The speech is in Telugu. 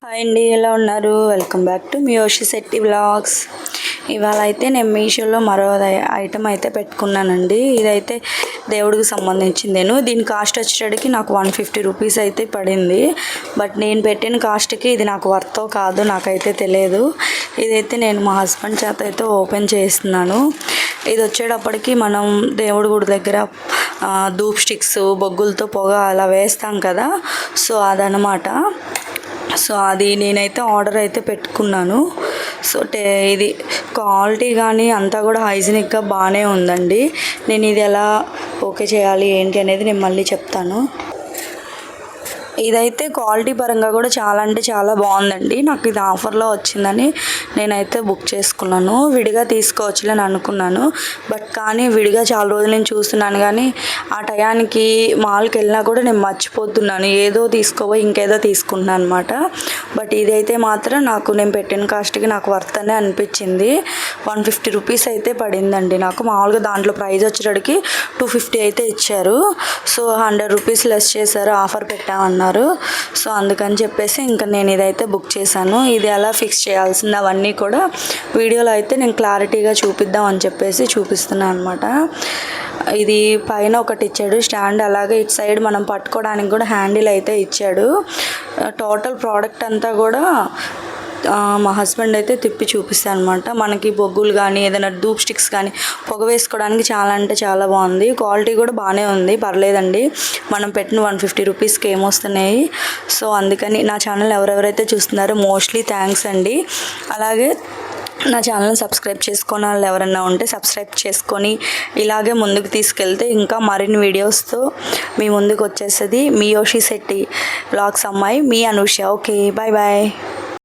హాయ్ అండి, ఎలా ఉన్నారు? Welcome back to Miyoshi Shetty vlogs. ఇవాళ అయితే నేను మీషోలో మరో ఐటమ్ అయితే పెట్టుకున్నానండి. ఇదైతే దేవుడికి సంబంధించింది. దీని కాస్ట్ వచ్చేటికి నాకు 150 రూపీస్ అయితే పడింది. బట్ నేను పెట్టిన కాస్ట్కి ఇది నాకు వర్తో కాదో నాకైతే తెలియదు. ఇదైతే నేను మా హస్బెండ్ చేత అయితే ఓపెన్ చేస్తున్నాను. ఇది వచ్చేటప్పటికి మనం దేవుడి గుడి దగ్గర ధూప్ స్టిక్స్ బొగ్గులతో పొగ అలా వేస్తాం కదా, సో అదనమాట. సో అది నేనైతే ఆర్డర్ అయితే పెట్టుకున్నాను. సో ఇది క్వాలిటీ కానీ అంతా కూడా హైజీనిక్గా బాగానే ఉందండి. నేను ఇది ఎలా ఓకే చేయాలి ఏంటి అనేది నేను మళ్ళీ చెప్తాను. ఇదైతే క్వాలిటీ పరంగా కూడా చాలా అంటే చాలా బాగుందండి. నాకు ఇది ఆఫర్లో వచ్చిందని నేనైతే బుక్ చేసుకున్నాను. విడిగా తీసుకోవచ్చులే అని అనుకున్నాను. బట్ కానీ విడిగా చాలా రోజులు నేను చూస్తున్నాను, కానీ ఆ టయానికి మాల్కి వెళ్ళినా కూడా నేను మర్చిపోతున్నాను. ఏదో తీసుకోబోయి ఇంకేదో తీసుకుంటున్నాను అనమాట. బట్ ఇదైతే మాత్రం నేను పెట్టిన కాస్ట్కి నాకు వర్త్ అనే అనిపించింది. 150 రూపీస్ అయితే పడిందండి నాకు. మామూలుగా దాంట్లో ప్రైస్ వచ్చేటడికి 250 అయితే ఇచ్చారు. సో 100 రూపీస్ లెస్ చేశారు, ఆఫర్ పెట్టామన్నారు. సో అందుకని చెప్పేసి ఇంకా నేను ఇదైతే బుక్ చేశాను. ఇది ఎలా ఫిక్స్ చేయాల్సింది అవన్నీ కూడా వీడియోలో అయితే నేను క్లారిటీగా చూపిద్దాం అని చెప్పేసి చూపిస్తున్నాను అనమాట. ఇది పైన ఒకటి ఇచ్చాడు స్టాండ్, అలాగే ఇటు సైడ్ మనం పట్టుకోవడానికి కూడా హ్యాండిల్ అయితే ఇచ్చాడు. టోటల్ ప్రోడక్ట్ అంతా కూడా మా హస్బెండ్ అయితే తిప్పి చూపిస్తాను అనమాట. మనకి బొగ్గులు కానీ ఏదైనా ధూప్ స్టిక్స్ కానీ పొగ వేసుకోవడానికి చాలా అంటే చాలా బాగుంది. క్వాలిటీ కూడా బాగానే ఉంది, పర్లేదండి. మనం పెట్టిన 150 రూపీస్కి ఏమొస్తున్నాయి. సో అందుకని నా ఛానల్ ఎవరెవరైతే చూస్తున్నారో మోస్ట్లీ థ్యాంక్స్ అండి. అలాగే నా ఛానల్ని సబ్స్క్రైబ్ చేసుకున్న వాళ్ళు ఎవరన్నా ఉంటే సబ్స్క్రైబ్ చేసుకొని ఇలాగే ముందుకు తీసుకెళ్తే ఇంకా మరిన్ని వీడియోస్తో మీ ముందుకు వచ్చేస్తుంది. మియోషి శెట్టి వ్లాగ్స్ అమ్మాయి మీ అనూష. Okay, bye bye.